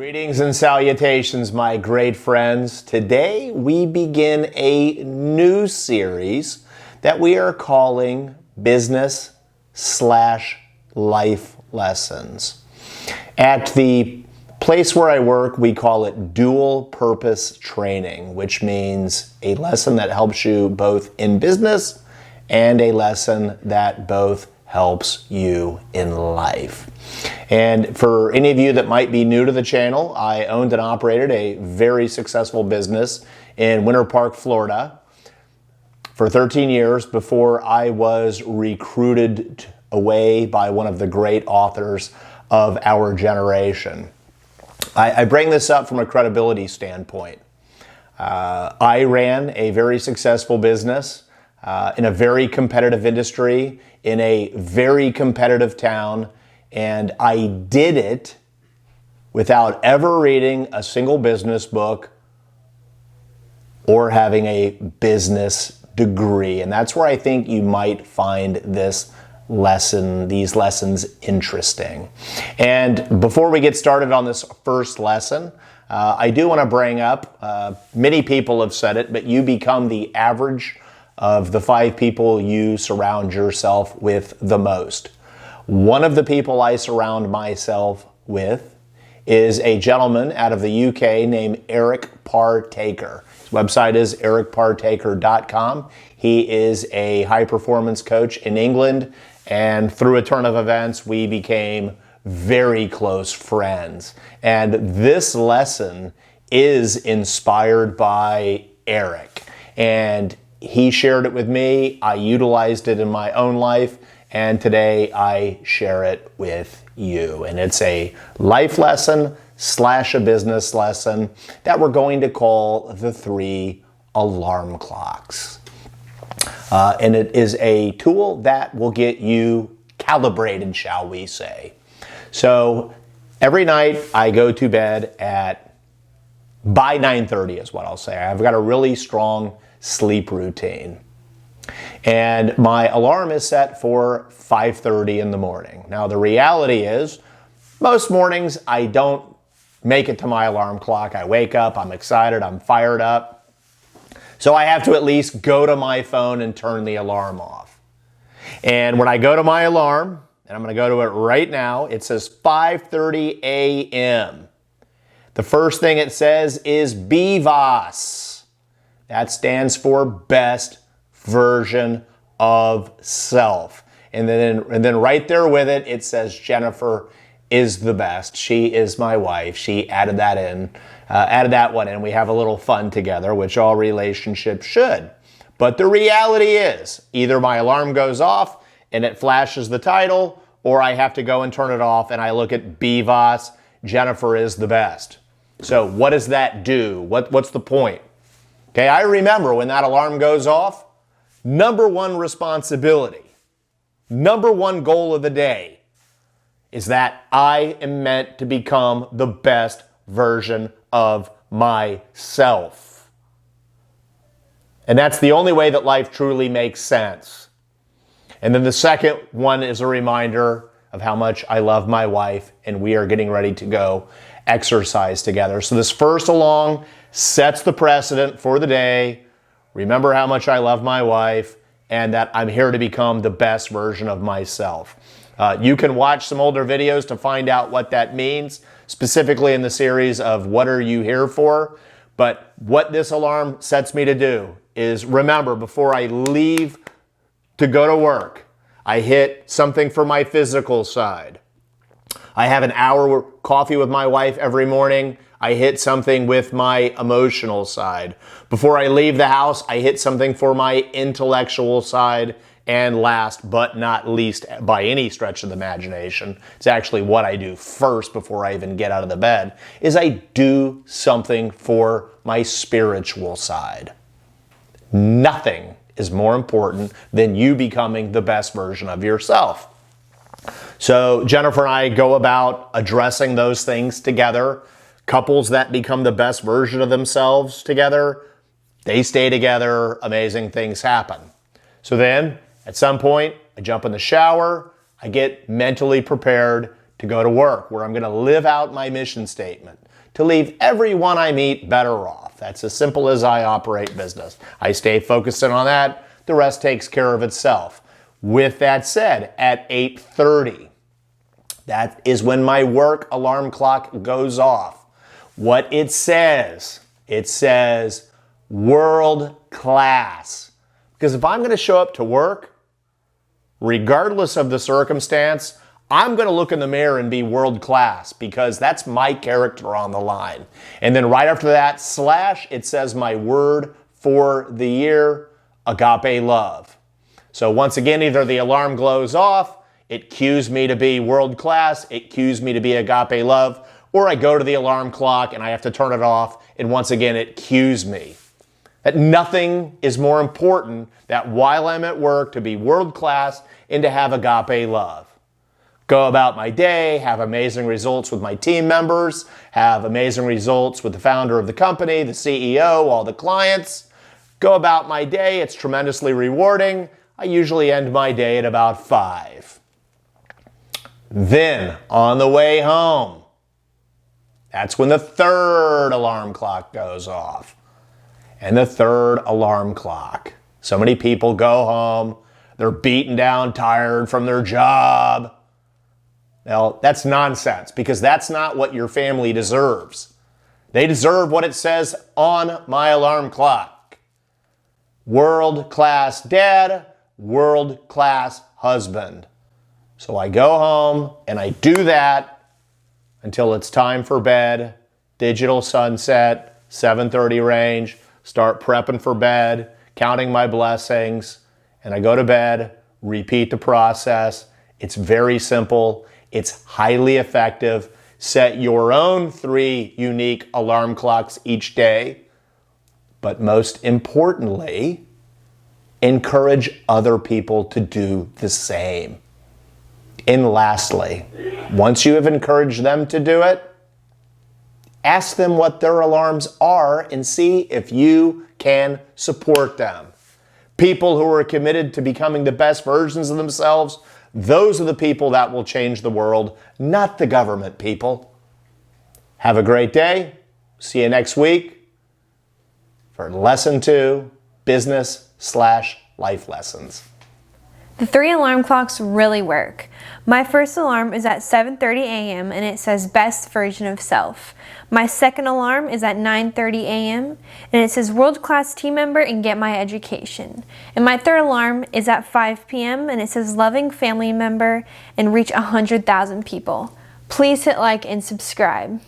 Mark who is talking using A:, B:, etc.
A: Greetings and salutations, my great friends. Today we begin a new series that we are calling Business/Life Lessons. At the place where I work, we call it dual purpose training, which means a lesson that helps you both in business and a lesson that both helps you in life. And for any of you that might be new to the channel, I owned and operated a very successful business in Winter Park, Florida for 13 years before I was recruited away by one of the great authors of our generation. I bring this up from a credibility standpoint. I ran a very successful business in a very competitive industry, in a very competitive town, and I did it without ever reading a single business book or having a business degree. And that's where I think you might find these lessons interesting. And before we get started on this first lesson, I do want to bring up, many people have said it, but you become the average of the 5 people you surround yourself with the most. One of the people I surround myself with is a gentleman out of the UK named Eric Partaker. His website is ericpartaker.com. He is a high-performance coach in England, and through a turn of events, we became very close friends. And this lesson is inspired by Eric. And he shared it with me, I utilized it in my own life, and today I share it with you. And it's a life lesson / a business lesson that we're going to call the 3 alarm clocks. And it is a tool that will get you calibrated, shall we say. So every night I go to bed by 9:30 is what I'll say. I've got a really strong sleep routine. And my alarm is set for 5:30 in the morning. Now the reality is, most mornings I don't make it to my alarm clock. I wake up, I'm excited, I'm fired up. So I have to at least go to my phone and turn the alarm off. And when I go to my alarm, and I'm going to go to it right now, it says 5:30 a.m. The first thing it says is BVOS. That stands for best version of self. And then right there with it, it says Jennifer is the best. She is my wife. She added that one in. We have a little fun together, which all relationships should. But the reality is, either my alarm goes off and it flashes the title, or I have to go and turn it off and I look at BVOS, Jennifer is the best. So what does that do? What's the point? Okay, I remember when that alarm goes off, number one responsibility, number one goal of the day is that I am meant to become the best version of myself. And that's the only way that life truly makes sense. And then the second one is a reminder of how much I love my wife, and we are getting ready to go exercise together. So this first along sets the precedent for the day. Remember how much I love my wife and that I'm here to become the best version of myself. You can watch some older videos to find out what that means, specifically in the series of What Are You Here For? But what this alarm sets me to do is remember, before I leave to go to work, I hit something for my physical side. I have an hour coffee with my wife every morning. I hit something with my emotional side. Before I leave the house, I hit something for my intellectual side. And last but not least, by any stretch of the imagination, it's actually what I do first before I even get out of the bed, is I do something for my spiritual side. Nothing is more important than you becoming the best version of yourself. So Jennifer and I go about addressing those things together. Couples that become the best version of themselves together, they stay together, amazing things happen. So then, at some point, I jump in the shower, I get mentally prepared to go to work, where I'm going to live out my mission statement. to leave everyone I meet better off. That's as simple as I operate business. I stay focused in on that. The rest takes care of itself. With that said, at 8:30, that is when my work alarm clock goes off. What it says world class. Because if I'm going to show up to work, regardless of the circumstance, I'm going to look in the mirror and be world class because that's my character on the line. And then right after that, slash, it says my word for the year, agape love. So once again, either the alarm goes off, it cues me to be world class, it cues me to be agape love, or I go to the alarm clock and I have to turn it off, and once again, it cues me. That nothing is more important that while I'm at work to be world class and to have agape love. Go about my day, have amazing results with my team members, have amazing results with the founder of the company, the CEO, all the clients. Go about my day, it's tremendously rewarding. I usually end my day at about 5. Then, on the way home, that's when the third alarm clock goes off. And the third alarm clock. So many people go home, they're beaten down, tired from their job. Well, that's nonsense because that's not what your family deserves. They deserve what it says on my alarm clock. World-class dad, world-class husband. So I go home and I do that until it's time for bed, digital sunset, 7:30 range, start prepping for bed, counting my blessings, and I go to bed, repeat the process. It's very simple. It's highly effective. Set your own 3 unique alarm clocks each day. But most importantly, encourage other people to do the same. And lastly, once you have encouraged them to do it, ask them what their alarms are and see if you can support them. People who are committed to becoming the best versions of themselves, those are the people that will change the world, not the government people. Have a great day. See you next week for Lesson 2, Business/Life Lessons.
B: The 3 alarm clocks really work. My first alarm is at 7:30 a.m. and it says best version of self. My second alarm is at 9:30 a.m. and it says world-class team member and get my education. And my third alarm is at 5 p.m. and it says loving family member and reach 100,000 people. Please hit like and subscribe.